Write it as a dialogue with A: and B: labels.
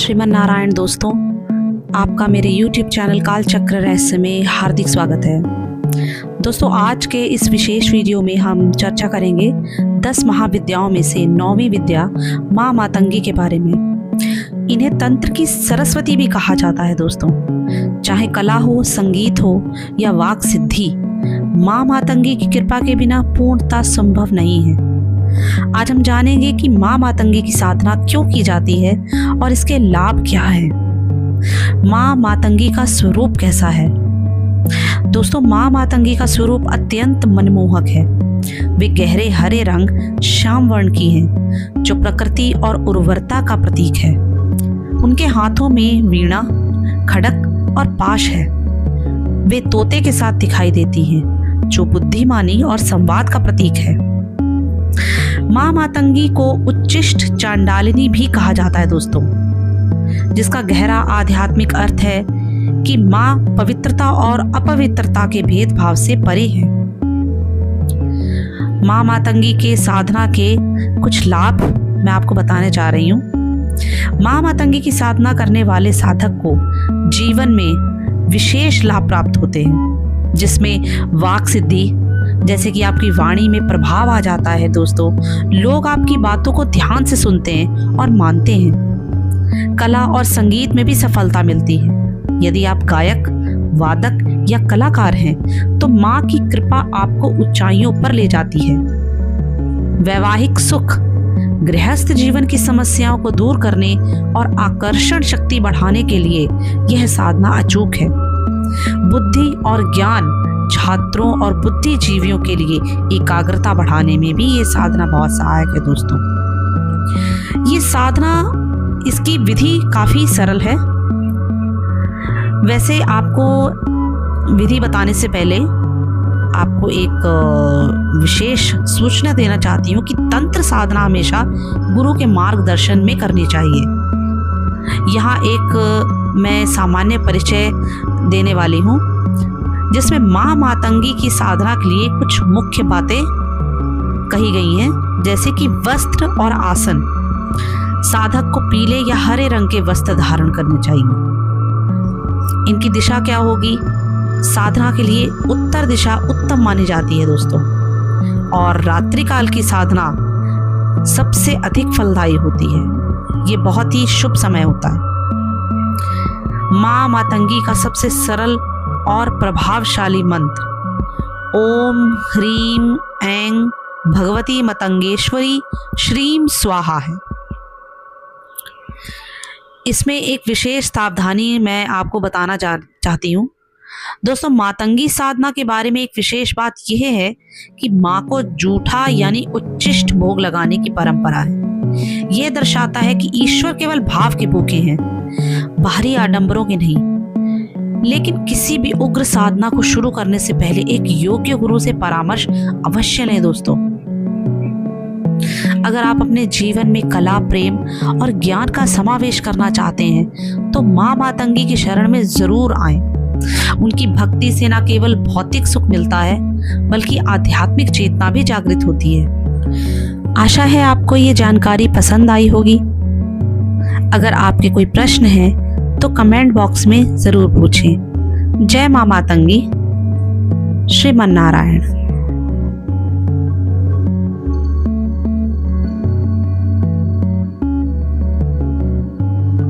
A: श्रीमन नारायण दोस्तों, आपका मेरे YouTube चैनल कालचक्र रहस्य में हार्दिक स्वागत है। दोस्तों, आज के इस विशेष वीडियो में हम चर्चा करेंगे 10 महाविद्याओं में से 9वीं विद्या माँ मातंगी के बारे में। इन्हें तंत्र की सरस्वती भी कहा जाता है। दोस्तों, चाहे कला हो, संगीत हो या वाक सिद्धि, माँ मातंगी की कृपा के बिना पूर्णता संभव नहीं है। आज हम जानेंगे कि माँ मातंगी की साधना क्यों की जाती है और इसके लाभ क्या है। माँ मातंगी का स्वरूप कैसा है? दोस्तों, माँ मातंगी का स्वरूप अत्यंत मनमोहक है। वे गहरे हरे रंग श्याम वर्ण की हैं, जो प्रकृति और उर्वरता का प्रतीक है। उनके हाथों में वीणा, खड़क और पाश है। वे तोते के साथ दिखाई देती हैं, जो बुद्धिमानी और संवाद का प्रतीक है। माँ मातंगी को उच्चिष्ट चांडालिनी भी कहा जाता है दोस्तों, जिसका गहरा आध्यात्मिक अर्थ है कि माँ पवित्रता और अपवित्रता के भेदभाव से परे है। माँ मातंगी के साधना के कुछ लाभ मैं आपको बताने जा रही हूँ। माँ मातंगी की साधना करने वाले साधक को जीवन में विशेष लाभ प्राप्त होते हैं, जिसमें वाक सिद्धि, जैसे कि आपकी वाणी में प्रभाव आ जाता है। दोस्तों, लोग आपकी बातों को ध्यान से सुनते हैं और मानते हैं। कला और संगीत में भी सफलता मिलती है। यदि आप गायक, वादक या कलाकार हैं, तो माँ की कृपा आपको ऊंचाइयों पर ले जाती है। वैवाहिक सुख, गृहस्थ जीवन की समस्याओं को दूर करने और आकर्षण शक्ति बढ़ाने के लिए यह साधना अचूक है। बुद्धि और ज्ञान, छात्रों और बुद्धिजीवियों के लिए एकाग्रता बढ़ाने में भी ये साधना बहुत सहायक है। दोस्तों, ये साधना, इसकी विधि काफी सरल है। वैसे आपको विधि बताने से पहले आपको एक विशेष सूचना देना चाहती हूँ कि तंत्र साधना हमेशा गुरु के मार्गदर्शन में करनी चाहिए। यहाँ एक मैं सामान्य परिचय देने वाली हूँ, जिसमें माँ मातंगी की साधना के लिए कुछ मुख्य बातें कही गई हैं, जैसे कि वस्त्र और आसन। साधक को पीले या हरे रंग के वस्त्र धारण करने चाहिए। इनकी दिशा क्या होगी? साधना के लिए उत्तर दिशा उत्तम मानी जाती है दोस्तों, और रात्रि काल की साधना सबसे अधिक फलदायी होती है। ये बहुत ही शुभ समय होता है। माँ मातंगी का सबसे सरल और प्रभावशाली मंत्र ओम ह्रीम ऐं भगवती मतंगेश्वरी श्रीम स्वाहा है। इसमें एक विशेष सावधानी मैं आपको बताना चाहती हूँ। दोस्तों, मातंगी साधना के बारे में एक विशेष बात यह है कि माँ को जूठा यानी उच्चिष्ट भोग लगाने की परंपरा है। यह दर्शाता है कि ईश्वर केवल भाव के भूखे हैं, बाहरी आडंबरों के नहीं। लेकिन किसी भी उग्र साधना को शुरू करने से पहले एक योग्य गुरु से परामर्श अवश्य लें। दोस्तों, अगर आप अपने जीवन में कला, प्रेम और ज्ञान का समावेश करना चाहते हैं, तो माँ मातंगी की शरण में जरूर आएं। उनकी भक्ति से न केवल भौतिक सुख मिलता है, बल्कि आध्यात्मिक चेतना भी जागृत होती है। आशा है आपको ये जानकारी पसंद आई होगी। अगर आपके कोई प्रश्न है तो कमेंट बॉक्स में जरूर पूछें। जय माँ मातंगी, श्रीमन नारायण।